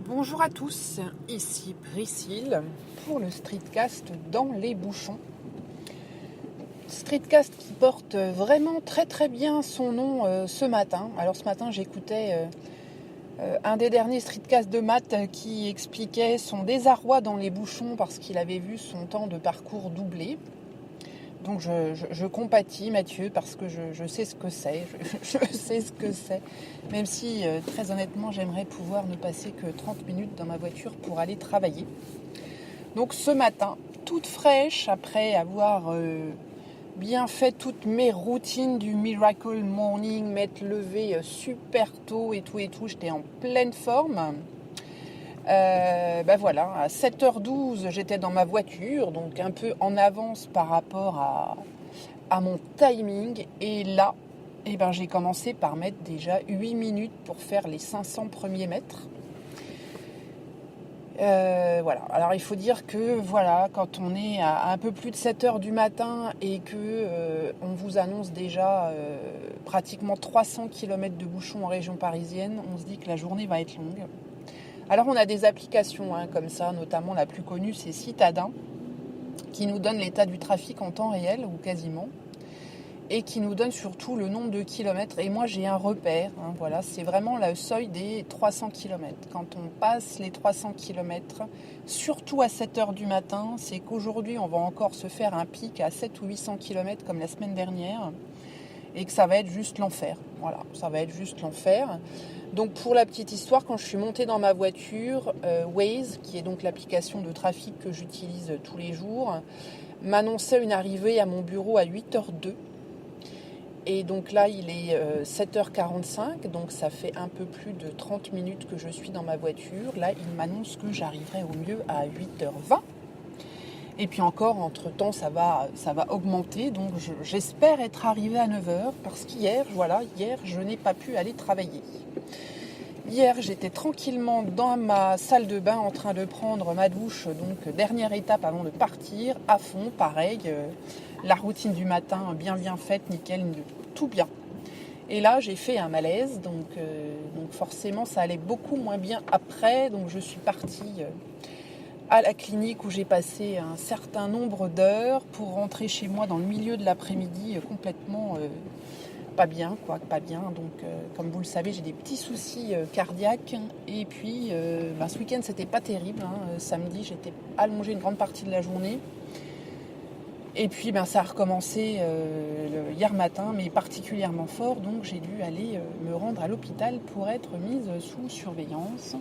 Bonjour à tous, ici Priscille pour le streetcast dans les bouchons. Streetcast qui porte vraiment très très bien son nom ce matin. Alors ce matin j'écoutais un des derniers streetcasts de Matt qui expliquait son désarroi dans les bouchons parce qu'il avait vu son temps de parcours doublé. Donc je compatis Mathieu parce que je sais ce que c'est, je sais ce que c'est, même si très honnêtement j'aimerais pouvoir ne passer que 30 minutes dans ma voiture pour aller travailler. Donc ce matin, toute fraîche, après avoir bien fait toutes mes routines du Miracle Morning, m'être levée super tôt et tout, j'étais en pleine forme. Voilà, à 7h12 j'étais dans ma voiture, donc un peu en avance par rapport à mon timing. Et là, j'ai commencé par mettre déjà 8 minutes pour faire les 500 premiers mètres. Voilà, alors il faut dire que quand on est à un peu plus de 7h du matin et que on vous annonce déjà pratiquement 300 km de bouchons en région parisienne, on se dit que la journée va être longue. Alors on a des applications comme ça, notamment la plus connue c'est Citadin, qui nous donne l'état du trafic en temps réel ou quasiment, et qui nous donne surtout le nombre de kilomètres. Et moi j'ai un repère, c'est vraiment le seuil des 300 km. Quand on passe les 300 km, surtout à 7h du matin, c'est qu'aujourd'hui on va encore se faire un pic à 700 ou 800 km comme la semaine dernière, et que ça va être juste l'enfer. Voilà, ça va être juste l'enfer. Donc pour la petite histoire, quand je suis montée dans ma voiture, Waze, qui est donc l'application de trafic que j'utilise tous les jours, m'annonçait une arrivée à mon bureau à 8h02. Et donc là, il est 7h45, donc ça fait un peu plus de 30 minutes que je suis dans ma voiture. Là, il m'annonce que j'arriverai au mieux à 8h20. Et puis encore, entre-temps, ça va augmenter. Donc j'espère être arrivée à 9h parce qu'hier, je n'ai pas pu aller travailler. Hier, j'étais tranquillement dans ma salle de bain en train de prendre ma douche. Donc dernière étape avant de partir, à fond, pareil. La routine du matin, bien faite, nickel, tout bien. Et là, j'ai fait un malaise. Donc forcément, ça allait beaucoup moins bien après. Donc je suis partie à la clinique où j'ai passé un certain nombre d'heures pour rentrer chez moi dans le milieu de l'après-midi complètement pas bien. Donc comme vous le savez, j'ai des petits soucis cardiaques et puis ce week-end c'était pas terrible. Samedi j'étais allongée une grande partie de la journée et puis ça a recommencé hier matin, mais particulièrement fort, donc j'ai dû aller me rendre à l'hôpital pour être mise sous surveillance.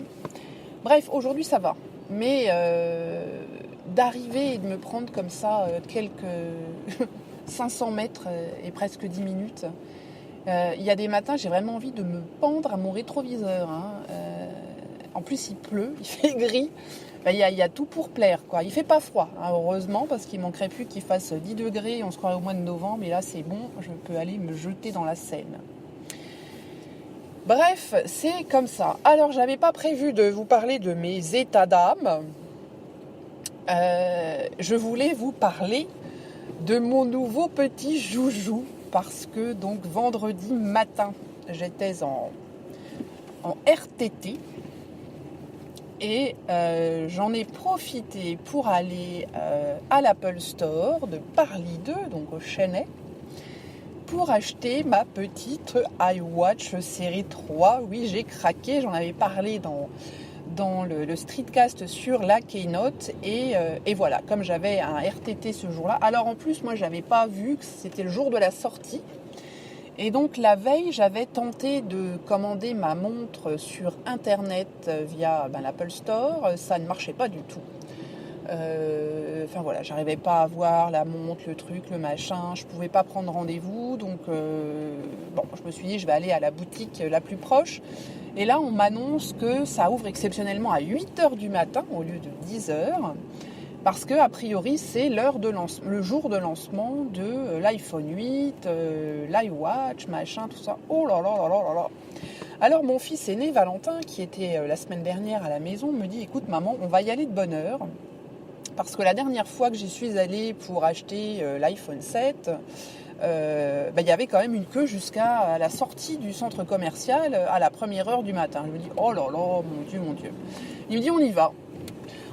Bref, aujourd'hui ça va. Mais d'arriver et de me prendre comme ça quelques 500 mètres et presque 10 minutes, il y a des matins, j'ai vraiment envie de me pendre à mon rétroviseur. En plus, il pleut, il fait gris. Il y a tout pour plaire, quoi. Il fait pas froid, heureusement, parce qu'il manquerait plus qu'il fasse 10 degrés. On se croirait au mois de novembre, et là, c'est bon, je peux aller me jeter dans la Seine. Bref, c'est comme ça. Alors, j'avais pas prévu de vous parler de mes états d'âme. Je voulais vous parler de mon nouveau petit joujou parce que donc vendredi matin, j'étais en RTT et j'en ai profité pour aller à l'Apple Store de Parly 2, donc au Chennai, pour acheter ma petite iWatch série 3. Oui, j'ai craqué, j'en avais parlé dans le streetcast sur la Keynote et voilà, comme j'avais un RTT ce jour-là. Alors en plus, moi, j'avais pas vu que c'était le jour de la sortie. Et donc la veille, j'avais tenté de commander ma montre sur Internet via l'Apple Store. Ça ne marchait pas du tout. J'arrivais pas à voir la montre, le truc, le machin, je pouvais pas prendre rendez-vous, donc je me suis dit je vais aller à la boutique la plus proche, et là on m'annonce que ça ouvre exceptionnellement à 8h du matin au lieu de 10h, parce que a priori c'est le jour de lancement de l'iPhone 8, l'iWatch, machin, tout ça. Oh là là là là là là. Alors mon fils aîné Valentin, qui était la semaine dernière à la maison, me dit écoute maman, on va y aller de bonne heure. Parce que la dernière fois que j'y suis allée pour acheter l'iPhone 7, il y avait quand même une queue jusqu'à la sortie du centre commercial à la première heure du matin. Je me dis, oh là là, mon Dieu. Il me dit, on y va.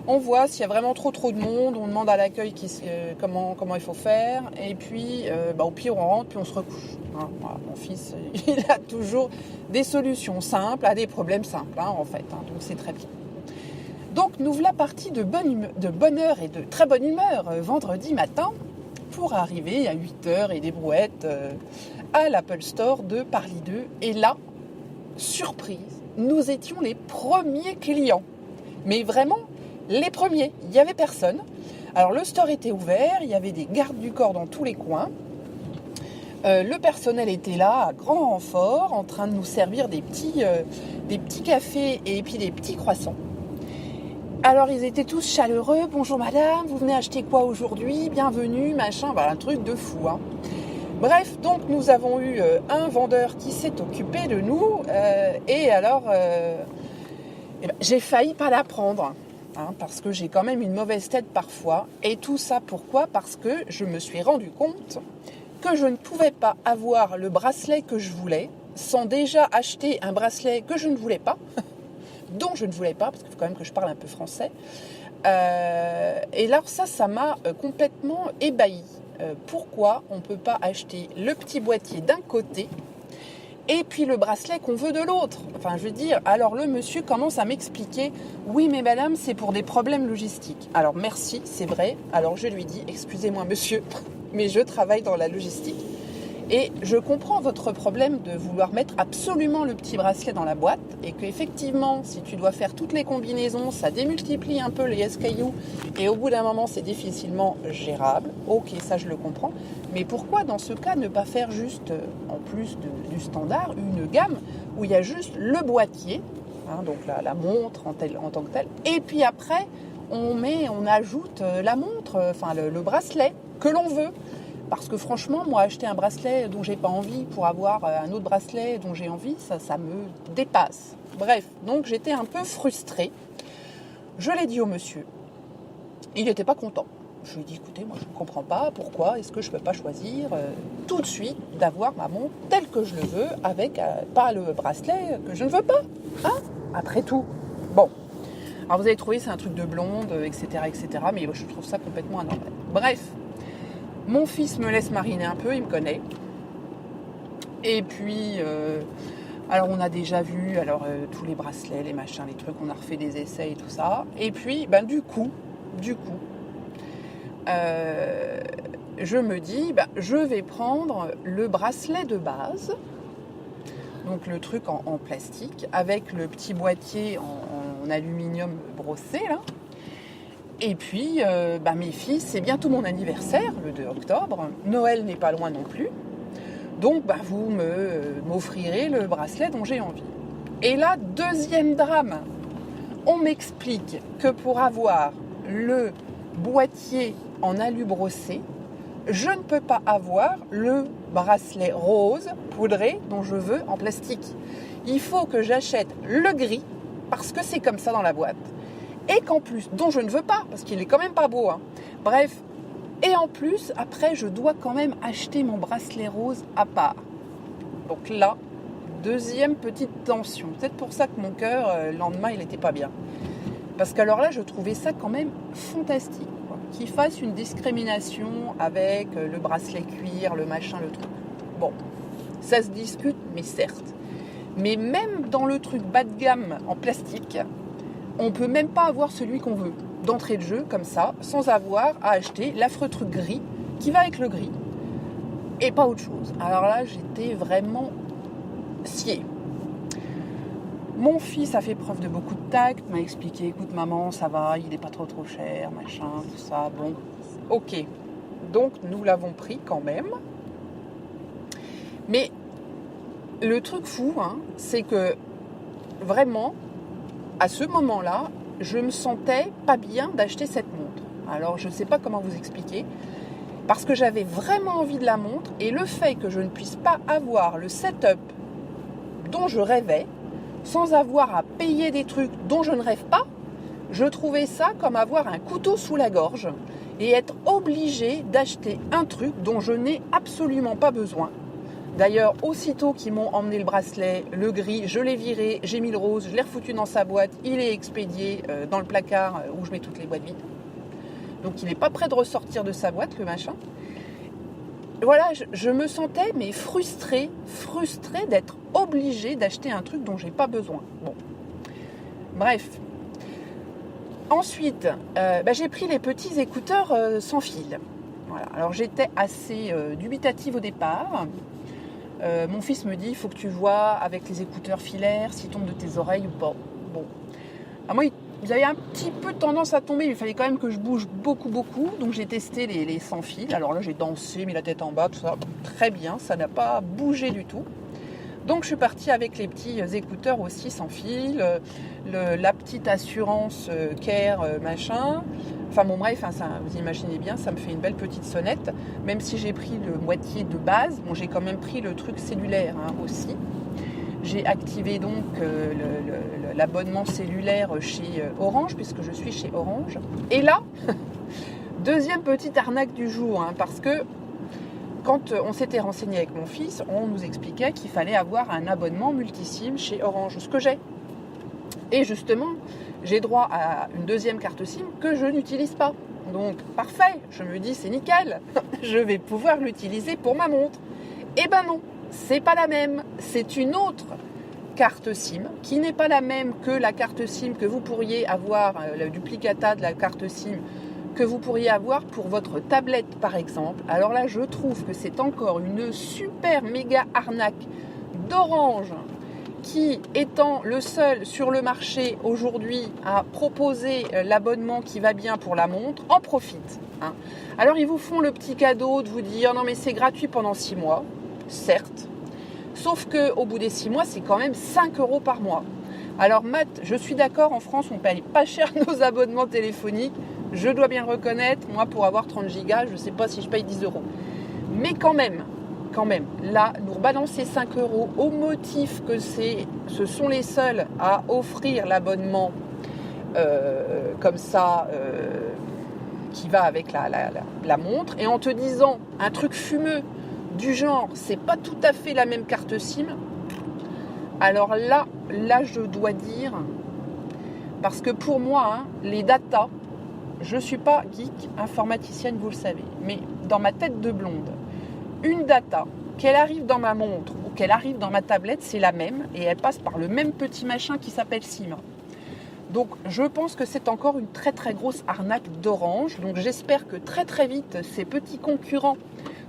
On voit s'il y a vraiment trop de monde, on demande à l'accueil comment il faut faire, et puis au pire on rentre, puis on se recouche. Hein, voilà, mon fils, il a toujours des solutions simples à des problèmes simples, en fait, donc c'est très bien. Donc nous voilà partis de bonne heure et de très bonne humeur vendredi matin, pour arriver à 8h et des brouettes à l'Apple Store de Paris 2, et là, surprise, nous étions les premiers clients, mais vraiment les premiers, il n'y avait personne. Alors le store était ouvert, il y avait des gardes du corps dans tous les coins. Le personnel était là à grand renfort, en train de nous servir des petits cafés et puis des petits croissants. Alors ils étaient tous chaleureux, bonjour madame, vous venez acheter quoi aujourd'hui, bienvenue, machin, voilà, un truc de fou. Bref, donc nous avons eu un vendeur qui s'est occupé de nous, et alors j'ai failli pas la prendre. Parce que j'ai quand même une mauvaise tête parfois. Et tout ça, pourquoi ? Parce que je me suis rendu compte que je ne pouvais pas avoir le bracelet que je voulais sans déjà acheter un bracelet que je ne voulais pas, dont je ne voulais pas, parce qu'il faut quand même que je parle un peu français. Et alors ça m'a complètement ébahie. Pourquoi on ne peut pas acheter le petit boîtier d'un côté et puis le bracelet qu'on veut de l'autre. Enfin, je veux dire, alors le monsieur commence à m'expliquer, oui mais madame, c'est pour des problèmes logistiques. Alors merci, c'est vrai. Alors je lui dis, excusez-moi monsieur, mais je travaille dans la logistique. Et je comprends votre problème de vouloir mettre absolument le petit bracelet dans la boîte, et qu'effectivement, si tu dois faire toutes les combinaisons, ça démultiplie un peu les SKU, et au bout d'un moment, c'est difficilement gérable. Ok, ça je le comprends. Mais pourquoi, dans ce cas, ne pas faire juste, en plus du standard, une gamme où il y a juste le boîtier, donc la montre en tant que telle, et puis après, on ajoute la montre, le bracelet que l'on veut. Parce que franchement, moi, acheter un bracelet dont j'ai pas envie pour avoir un autre bracelet dont j'ai envie, ça me dépasse. Bref, donc j'étais un peu frustrée. Je l'ai dit au monsieur. Il n'était pas content. Je lui ai dit, écoutez, moi je ne comprends pas pourquoi est-ce que je ne peux pas choisir tout de suite d'avoir ma montre telle que je le veux, avec pas le bracelet que je ne veux pas. Après tout. Bon. Alors vous avez trouvé, c'est un truc de blonde, etc., mais je trouve ça complètement anormal. Bref. Mon fils me laisse mariner un peu, il me connaît. Et puis, alors on a déjà vu tous les bracelets, les machins, les trucs, on a refait des essais et tout ça. Et puis, du coup, je me dis, je vais prendre le bracelet de base, donc le truc en plastique, avec le petit boîtier en aluminium brossé, là. Et puis, mes fils, c'est bientôt mon anniversaire, le 2 octobre. Noël n'est pas loin non plus. Donc, vous m'offrirez le bracelet dont j'ai envie. Et là, deuxième drame. On m'explique que pour avoir le boîtier en alu brossé, je ne peux pas avoir le bracelet rose poudré dont je veux en plastique. Il faut que j'achète le gris, parce que c'est comme ça dans la boîte. Et qu'en plus, dont je ne veux pas, parce qu'il est quand même pas beau. Bref, et en plus, après, je dois quand même acheter mon bracelet rose à part. Donc là, deuxième petite tension. Peut-être pour ça que mon cœur, le lendemain, il n'était pas bien. Parce qu'alors là, je trouvais ça quand même fantastique. Qu'il fasse une discrimination avec le bracelet cuir, le machin, le truc. Bon, ça se discute, mais certes. Mais même dans le truc bas de gamme en plastique, on peut même pas avoir celui qu'on veut, d'entrée de jeu, comme ça, sans avoir à acheter l'affreux truc gris qui va avec le gris. Et pas autre chose. Alors là, j'étais vraiment sciée. Mon fils a fait preuve de beaucoup de tact, m'a expliqué, écoute maman, ça va, il n'est pas trop cher, machin, tout ça, bon, ok. Donc nous l'avons pris quand même. Mais le truc fou, c'est que vraiment, à ce moment-là, je me sentais pas bien d'acheter cette montre. Alors, je ne sais pas comment vous expliquer, parce que j'avais vraiment envie de la montre, et le fait que je ne puisse pas avoir le setup dont je rêvais, sans avoir à payer des trucs dont je ne rêve pas, je trouvais ça comme avoir un couteau sous la gorge. et être obligée d'acheter un truc dont je n'ai absolument pas besoin. D'ailleurs, aussitôt qu'ils m'ont emmené le bracelet, le gris, je l'ai viré, j'ai mis le rose, je l'ai refoutu dans sa boîte, il est expédié dans le placard où je mets toutes les boîtes vides. Donc il n'est pas prêt de ressortir de sa boîte, le machin. Voilà, je me sentais mais frustrée d'être obligée d'acheter un truc dont j'ai pas besoin. Bon, bref. Ensuite, j'ai pris les petits écouteurs sans fil. Voilà. Alors j'étais assez dubitative au départ. Mon fils me dit, il faut que tu vois avec les écouteurs filaires s'ils tombent de tes oreilles ou pas. Bon, alors moi, ils avaient un petit peu tendance à tomber, mais il fallait quand même que je bouge beaucoup. Donc j'ai testé les sans fil. Alors là, j'ai dansé, mis la tête en bas, tout ça. Très bien, ça n'a pas bougé du tout. Donc je suis partie avec les petits écouteurs aussi sans fil, la petite assurance Care machin. Enfin bon bref, ça, vous imaginez bien, ça me fait une belle petite sonnette. Même si j'ai pris le boîtier de base, bon j'ai quand même pris le truc cellulaire aussi. J'ai activé donc l'abonnement cellulaire chez Orange, puisque je suis chez Orange. Et là, deuxième petite arnaque du jour, parce que quand on s'était renseigné avec mon fils, on nous expliquait qu'il fallait avoir un abonnement multisim chez Orange, ce que j'ai. Et justement, j'ai droit à une deuxième carte SIM que je n'utilise pas. Donc, parfait, je me dis, c'est nickel, je vais pouvoir l'utiliser pour ma montre. Eh ben non, c'est pas la même, c'est une autre carte SIM qui n'est pas la même que la carte SIM que vous pourriez avoir, le duplicata de la carte SIM que vous pourriez avoir pour votre tablette par exemple. Alors là, je trouve que c'est encore une super méga arnaque d'Orange qui, étant le seul sur le marché aujourd'hui à proposer l'abonnement qui va bien pour la montre, en profite. Alors ils vous font le petit cadeau de vous dire non mais c'est gratuit pendant 6 mois, certes, sauf qu'au bout des 6 mois, c'est quand même 5 € par mois. Alors Matt, je suis d'accord, en France on paye pas cher nos abonnements téléphoniques. Je dois bien le reconnaître, moi pour avoir 30 gigas, je ne sais pas si je paye 10 €. Mais quand même, là, nous rebalancer 5 € au motif que ce sont les seuls à offrir l'abonnement comme ça, qui va avec la montre, et en te disant un truc fumeux du genre, c'est pas tout à fait la même carte SIM. Alors là je dois dire, parce que pour moi, les datas, je ne suis pas geek informaticienne, vous le savez, mais dans ma tête de blonde, une data, qu'elle arrive dans ma montre ou qu'elle arrive dans ma tablette, c'est la même et elle passe par le même petit machin qui s'appelle SIM. Donc je pense que c'est encore une très très grosse arnaque d'Orange. Donc j'espère que très très vite, ces petits concurrents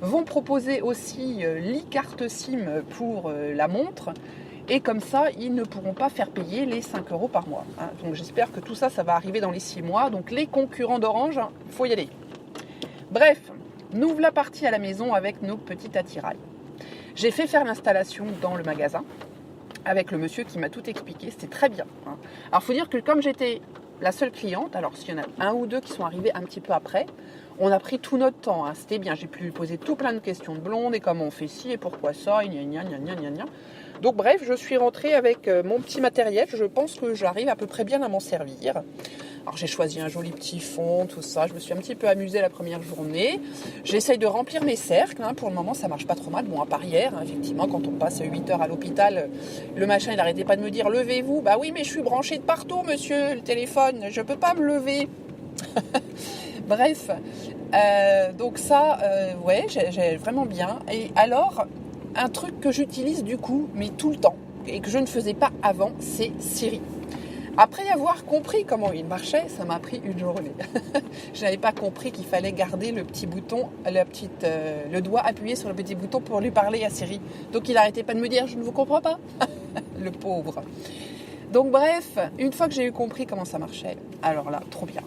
vont proposer aussi l'e-carte SIM pour la montre. Et comme ça, ils ne pourront pas faire payer les 5 € par mois. Donc j'espère que tout ça, ça va arriver dans les 6 mois. Donc les concurrents d'Orange, il faut y aller. Bref, nous voilà partis à la maison avec nos petits attirails. J'ai fait faire l'installation dans le magasin avec le monsieur qui m'a tout expliqué. C'était très bien. Alors il faut dire que comme j'étais la seule cliente, alors s'il y en a un ou deux qui sont arrivés un petit peu après, on a pris tout notre temps. C'était bien, j'ai pu lui poser tout plein de questions de blonde et comment on fait ci et pourquoi ça, et gna gna gna gna gna. Donc bref, je suis rentrée avec mon petit matériel. Je pense que j'arrive à peu près bien à m'en servir. Alors j'ai choisi un joli petit fond, tout ça. Je me suis un petit peu amusée la première journée. J'essaye de remplir mes cercles. Pour le moment, ça marche pas trop mal. Bon, à part hier, effectivement, quand on passe 8 heures à l'hôpital, le machin, il n'arrêtait pas de me dire « Levez-vous ». Bah oui, mais je suis branchée de partout, monsieur, le téléphone. Je peux pas me lever. Bref, donc ça, ouais, j'ai vraiment bien. Et alors, un truc que j'utilise du coup, mais tout le temps, et que je ne faisais pas avant, c'est Siri. Après avoir compris comment il marchait, ça m'a pris une journée. Je n'avais pas compris qu'il fallait garder le petit bouton, le doigt appuyé sur le petit bouton pour lui parler à Siri. Donc il n'arrêtait pas de me dire « je ne vous comprends pas ». Le pauvre. Donc bref, une fois que j'ai eu compris comment ça marchait, alors là, trop bien.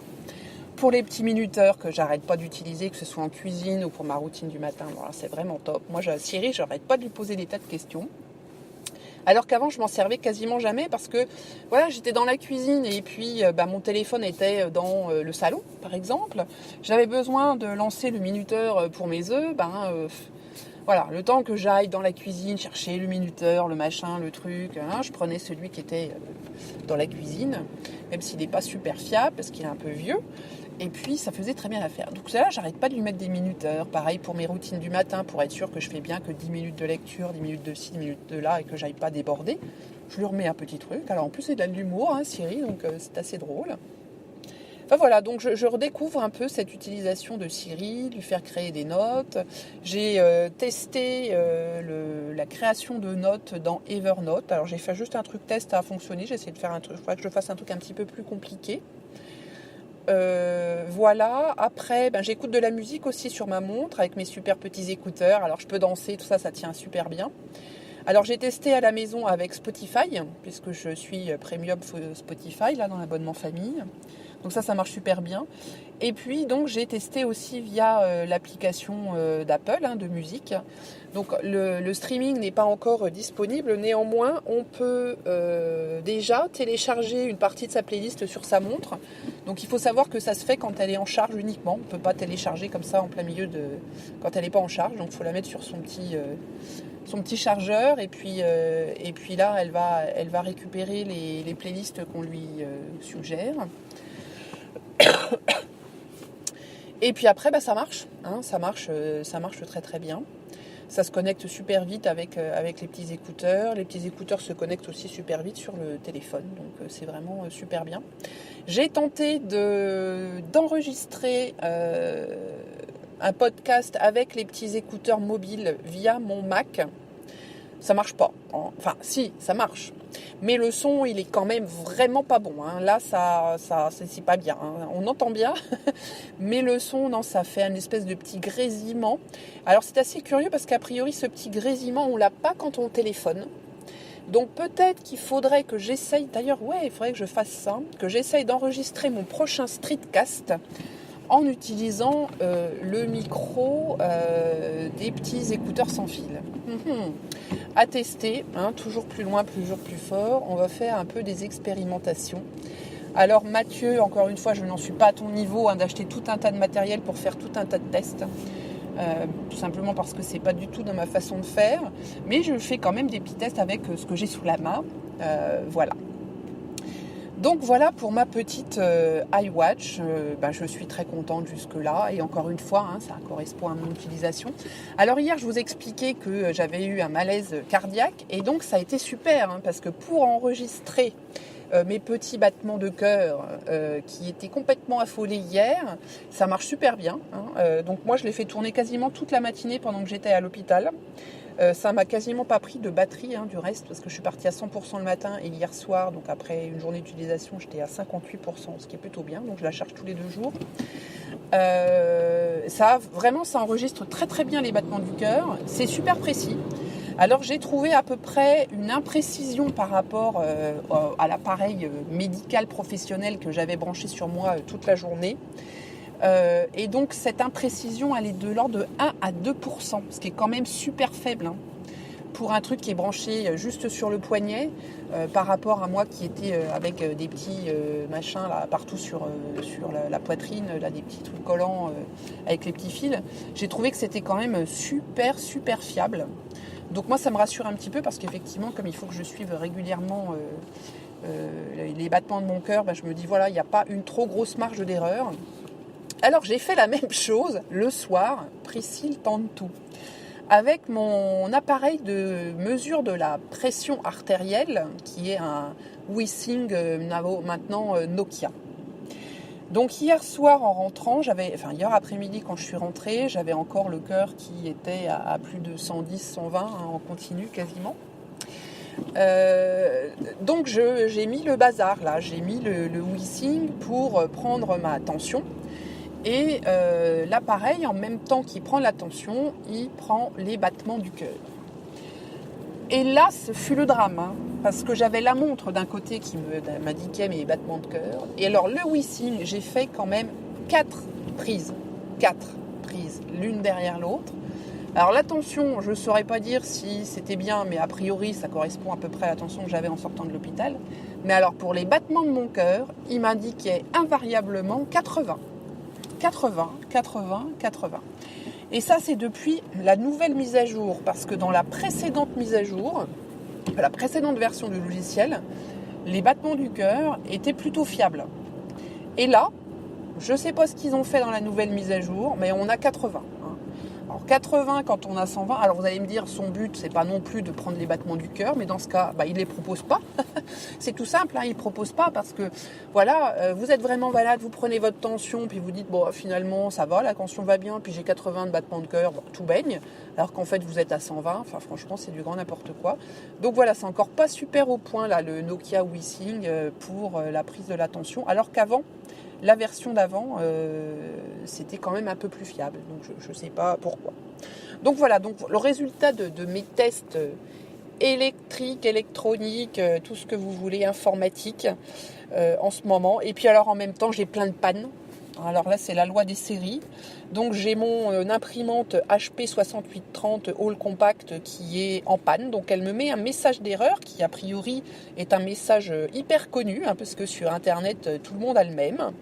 Pour les petits minuteurs que j'arrête pas d'utiliser, que ce soit en cuisine ou pour ma routine du matin, voilà, c'est vraiment top. Moi, Siri, j'arrête pas de lui poser des tas de questions. Alors qu'avant, je m'en servais quasiment jamais parce que voilà, j'étais dans la cuisine et puis mon téléphone était dans le salon, par exemple. J'avais besoin de lancer le minuteur pour mes œufs. Voilà, le temps que j'aille dans la cuisine chercher le minuteur, le machin, le truc, hein, je prenais celui qui était dans la cuisine, même s'il n'est pas super fiable parce qu'il est un peu vieux. Et puis ça faisait très bien l'affaire. Donc là, j'arrête pas de lui mettre des minuteurs. Pareil pour mes routines du matin, pour être sûr que je fais bien que 10 minutes de lecture, 10 minutes de ci, 10 minutes de là, et que j'aille pas déborder. Je lui remets un petit truc. Alors en plus, c'est de l'humour, hein, Siri, donc c'est assez drôle. Enfin voilà, donc je redécouvre un peu cette utilisation de Siri, lui faire créer des notes. J'ai testé la création de notes dans Evernote. Alors j'ai fait juste un truc test, ça a fonctionné. J'ai essayé de faire un truc, il faudrait que je fasse un truc un petit peu plus compliqué. Voilà, après j'écoute de la musique aussi sur ma montre avec mes super petits écouteurs. Alors je peux danser, tout ça, ça tient super bien. Alors j'ai testé à la maison avec Spotify, puisque je suis premium Spotify là dans l'abonnement famille. Donc ça marche super bien. Et puis donc j'ai testé aussi via l'application d'Apple de musique. Donc le streaming n'est pas encore disponible. Néanmoins, on peut déjà télécharger une partie de sa playlist sur sa montre. Donc il faut savoir que ça se fait quand elle est en charge uniquement. On ne peut pas télécharger comme ça en plein milieu quand elle n'est pas en charge. Donc il faut la mettre sur son petit chargeur. Et puis là, elle va récupérer les playlists qu'on lui suggère. Et puis après ça marche, ça marche très très bien. Ça se connecte super vite avec les petits écouteurs. Les petits écouteurs se connectent aussi super vite sur le téléphone, donc c'est vraiment super bien. J'ai tenté d'enregistrer un podcast avec les petits écouteurs mobiles via mon Mac. Ça marche pas. Enfin, si, ça marche. Mais le son, il est quand même vraiment pas bon. Là, c'est pas bien. On entend bien, mais le son, non, ça fait une espèce de petit grésillement. Alors, c'est assez curieux parce qu'a priori, ce petit grésillement, on l'a pas quand on téléphone. Donc, peut-être qu'il faudrait que j'essaye. D'ailleurs, il faudrait que je fasse ça. Que j'essaye d'enregistrer mon prochain streetcast en utilisant le micro des petits écouteurs sans fil. À tester, toujours plus loin, toujours plus fort. On va faire un peu des expérimentations. Alors Mathieu, encore une fois, je n'en suis pas à ton niveau d'acheter tout un tas de matériel pour faire tout un tas de tests. Tout simplement parce que c'est pas du tout dans ma façon de faire. Mais je fais quand même des petits tests avec ce que j'ai sous la main. Voilà. Donc voilà pour ma petite iWatch. Je suis très contente jusque-là. Et encore une fois, ça correspond à mon utilisation. Alors hier, je vous expliquais que j'avais eu un malaise cardiaque. Et donc ça a été super. Parce que pour enregistrer mes petits battements de cœur qui étaient complètement affolés hier, ça marche super bien. Donc moi, je l'ai fait tourner quasiment toute la matinée pendant que j'étais à l'hôpital. Ça m'a quasiment pas pris de batterie du reste parce que je suis partie à 100% le matin et hier soir, donc après une journée d'utilisation, j'étais à 58%, ce qui est plutôt bien, donc je la charge tous les 2 jours. Ça enregistre très très bien les battements du cœur, c'est super précis. Alors j'ai trouvé à peu près une imprécision par rapport à l'appareil médical professionnel que j'avais branché sur moi toute la journée. Et donc cette imprécision, elle est de l'ordre de 1 à 2%, ce qui est quand même super faible pour un truc qui est branché juste sur le poignet par rapport à moi qui était avec des petits machins là, partout sur la poitrine, là, des petits trucs collants avec les petits fils. J'ai trouvé que c'était quand même super super fiable. Donc moi ça me rassure un petit peu parce qu'effectivement comme il faut que je suive régulièrement les battements de mon cœur, je me dis voilà, il n'y a pas une trop grosse marge d'erreur. Alors j'ai fait la même chose le soir, Priscille tente tout, avec mon appareil de mesure de la pression artérielle qui est un Withings maintenant Nokia. Donc hier soir en rentrant, hier après-midi quand je suis rentrée, j'avais encore le cœur qui était à plus de 110, 120 en continu quasiment. Donc j'ai mis le bazar là, j'ai mis le Withings pour prendre ma tension. Et l'appareil, en même temps qu'il prend la tension, il prend les battements du cœur. Et là, ce fut le drame, parce que j'avais la montre d'un côté qui m'indiquait mes battements de cœur. Et alors, le Withings, j'ai fait quand même 4 prises, l'une derrière l'autre. Alors la tension, je ne saurais pas dire si c'était bien, mais a priori, ça correspond à peu près à la tension que j'avais en sortant de l'hôpital. Mais alors, pour les battements de mon cœur, il m'indiquait invariablement 80. Et ça, c'est depuis la nouvelle mise à jour, parce que dans la précédente mise à jour, la précédente version du logiciel, les battements du cœur étaient plutôt fiables. Et là, je ne sais pas ce qu'ils ont fait dans la nouvelle mise à jour, mais on a 80. Alors 80 quand on a 120, alors vous allez me dire, son but, c'est pas non plus de prendre les battements du cœur, mais dans ce cas, il ne les propose pas. C'est tout simple, il ne propose pas parce que, voilà, vous êtes vraiment malade, vous prenez votre tension, puis vous dites, bon, finalement, ça va, la tension va bien, puis j'ai 80 de battements de cœur, tout baigne, alors qu'en fait, vous êtes à 120, enfin, franchement, c'est du grand n'importe quoi. Donc voilà, c'est encore pas super au point, là, le Nokia WeSing pour la prise de la tension, alors qu'avant, la version d'avant, c'était quand même un peu plus fiable. Donc, je ne sais pas pourquoi. Donc, voilà. Donc, le résultat de mes tests électriques, électroniques, tout ce que vous voulez, informatique, en ce moment. Et puis, alors, en même temps, j'ai plein de pannes. Alors là, c'est la loi des séries. Donc, j'ai mon imprimante HP 6830 All Compact qui est en panne. Donc, elle me met un message d'erreur qui, a priori, est un message hyper connu, parce que sur Internet, tout le monde a le même.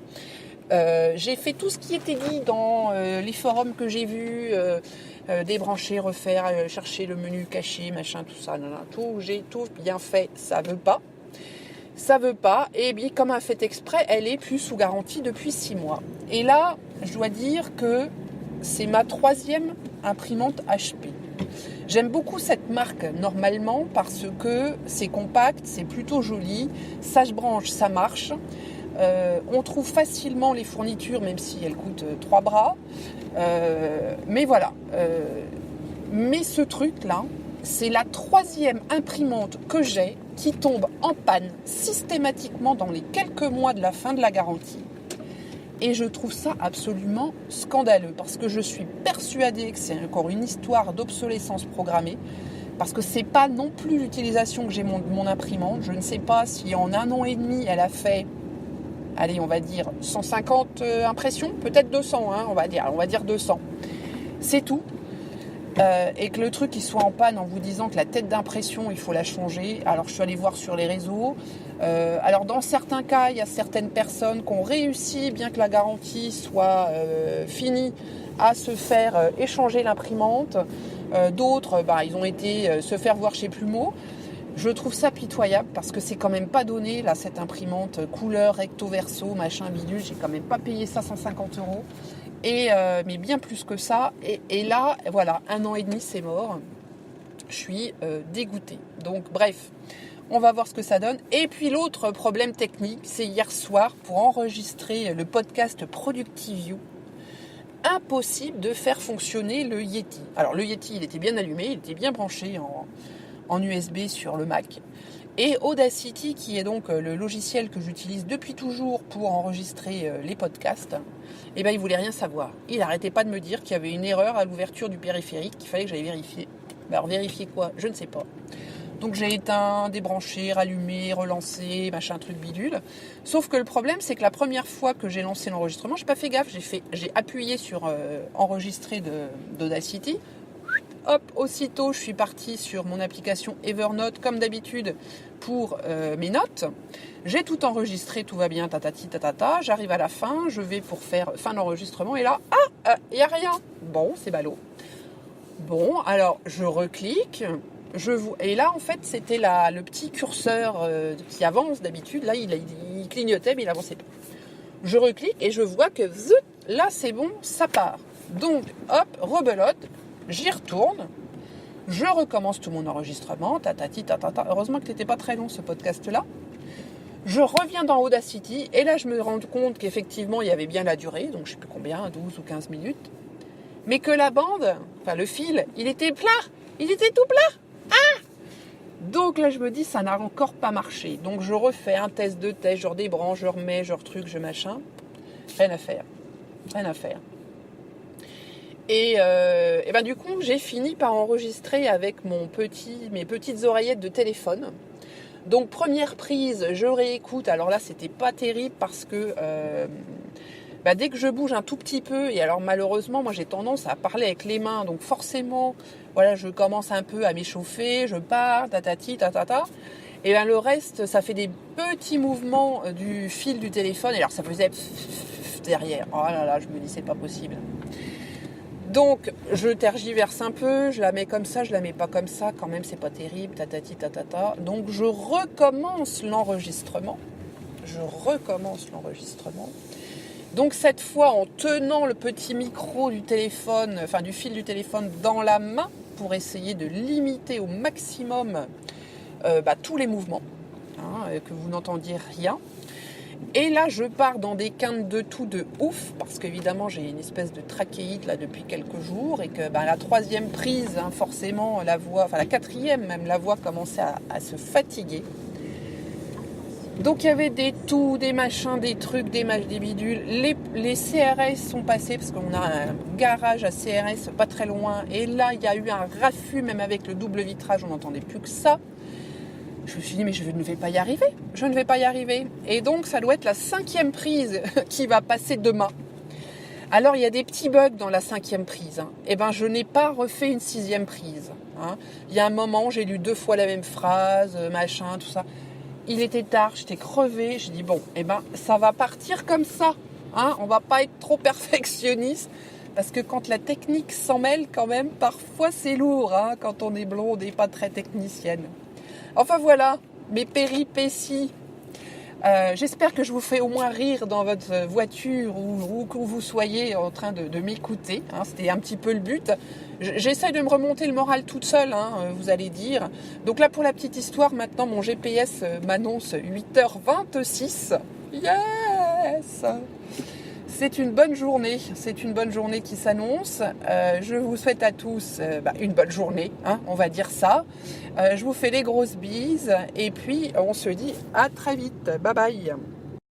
J'ai fait tout ce qui était dit dans les forums que j'ai vus, débrancher, refaire, chercher le menu caché, machin, tout ça. Tout, j'ai tout bien fait, ça veut pas. Ça veut pas, et bien comme un fait exprès, elle est plus sous garantie depuis 6 mois. Et là, je dois dire que c'est ma 3e imprimante HP. J'aime beaucoup cette marque normalement parce que c'est compact, c'est plutôt joli, ça se branche, ça marche. On trouve facilement les fournitures, même si elles coûtent 3 bras. Mais voilà. Mais ce truc-là, c'est la 3e imprimante que j'ai qui tombe en panne systématiquement dans les quelques mois de la fin de la garantie. Et je trouve ça absolument scandaleux parce que je suis persuadée que c'est encore une histoire d'obsolescence programmée. Parce que c'est pas non plus l'utilisation que j'ai de mon imprimante. Je ne sais pas si en 1 an et demi, elle a fait, allez, on va dire 150 impressions, peut-être 200, on va dire 200. C'est tout. Et que le truc il soit en panne en vous disant que la tête d'impression il faut la changer. Alors je suis allée voir sur les réseaux. Alors dans certains cas, il y a certaines personnes qui ont réussi, bien que la garantie soit finie, à se faire échanger l'imprimante. D'autres, ils ont été se faire voir chez Plumeau. Je trouve ça pitoyable parce que c'est quand même pas donné, là, cette imprimante couleur, recto verso, machin bidule. J'ai quand même pas payé ça 150 €. Mais bien plus que ça. Et là, voilà, 1 an et demi, c'est mort. Je suis dégoûtée. Donc, bref, on va voir ce que ça donne. Et puis, l'autre problème technique, c'est hier soir, pour enregistrer le podcast Productive You, impossible de faire fonctionner le Yeti. Alors, le Yeti, il était bien allumé, il était bien branché en USB sur le Mac. Et Audacity, qui est donc le logiciel que j'utilise depuis toujours pour enregistrer les podcasts, il voulait rien savoir. Il n'arrêtait pas de me dire qu'il y avait une erreur à l'ouverture du périphérique, qu'il fallait que j'aille vérifier. Alors vérifier quoi ? Je ne sais pas. Donc j'ai éteint, débranché, rallumé, relancé, machin truc bidule. Sauf que le problème, c'est que la première fois que j'ai lancé l'enregistrement, j'ai pas fait gaffe. J'ai appuyé sur enregistrer d'Audacity. Hop, aussitôt, je suis partie sur mon application Evernote, comme d'habitude, pour mes notes. J'ai tout enregistré, tout va bien, tatati, tatata. J'arrive à la fin, je vais pour faire fin d'enregistrement, et là, il n'y a rien. Bon, c'est ballot. Bon, alors, je reclique, et là, en fait, c'était le petit curseur qui avance d'habitude. Là, il clignotait, mais il avançait pas. Je reclique, et je vois que, là, c'est bon, ça part. Donc, hop, rebelote. J'y retourne, je recommence tout mon enregistrement, tatati, tatata. Heureusement que n'était pas très long ce podcast-là. Je reviens dans Audacity et là je me rends compte qu'effectivement il y avait bien la durée, donc je ne sais plus combien, 12 ou 15 minutes. Mais que la bande, le fil, il était plat, il était tout plat. Donc là je me dis ça n'a encore pas marché. Donc je refais un test, 2 tests, je redébranche, je remets, je retruc, je machin. Rien à faire. Et du coup, j'ai fini par enregistrer avec mes petites oreillettes de téléphone. Donc, première prise, je réécoute. Alors là, c'était pas terrible parce que dès que je bouge un tout petit peu, et alors malheureusement, moi j'ai tendance à parler avec les mains. Donc forcément, voilà, je commence un peu à m'échauffer, je pars, tatati, tatata. Et le reste, ça fait des petits mouvements du fil du téléphone. Et alors ça faisait derrière. Oh là là, je me dis, c'est pas possible. Donc, je tergiverse un peu, je la mets comme ça, je la mets pas comme ça, quand même, c'est pas terrible, tatati tatata. Donc, je recommence l'enregistrement. Donc, cette fois, en tenant le petit micro du téléphone, enfin du fil du téléphone dans la main, pour essayer de limiter au maximum tous les mouvements, que vous n'entendiez rien. Et là, je pars dans des quintes de tout de ouf, parce qu'évidemment, j'ai une espèce de trachéite là depuis quelques jours, et que la troisième prise, forcément, la voix, enfin la quatrième même, la voix commençait à se fatiguer. Donc il y avait des tout, des machins, des trucs, des bidules. Les CRS sont passés, parce qu'on a un garage à CRS pas très loin, et là, il y a eu un raffut, même avec le double vitrage, on n'entendait plus que ça. Je me suis dit, mais je ne vais pas y arriver. Et donc, ça doit être la 5e prise qui va passer demain. Alors, il y a des petits bugs dans la 5e prise. Et je n'ai pas refait une 6e prise. Il y a un moment, j'ai lu 2 fois la même phrase, machin, tout ça. Il était tard, j'étais crevée. J'ai dit, ça va partir comme ça. On va pas être trop perfectionniste. Parce que quand la technique s'en mêle, quand même, parfois c'est lourd, quand on est blonde et pas très technicienne. Enfin voilà, mes péripéties. J'espère que je vous fais au moins rire dans votre voiture ou que vous soyez en train de m'écouter. C'était un petit peu le but. J'essaie de me remonter le moral toute seule, vous allez dire. Donc là, pour la petite histoire, maintenant, mon GPS m'annonce 8h26. Yes! C'est une bonne journée qui s'annonce. Je vous souhaite à tous une bonne journée, on va dire ça. Je vous fais des grosses bises et puis on se dit à très vite. Bye bye.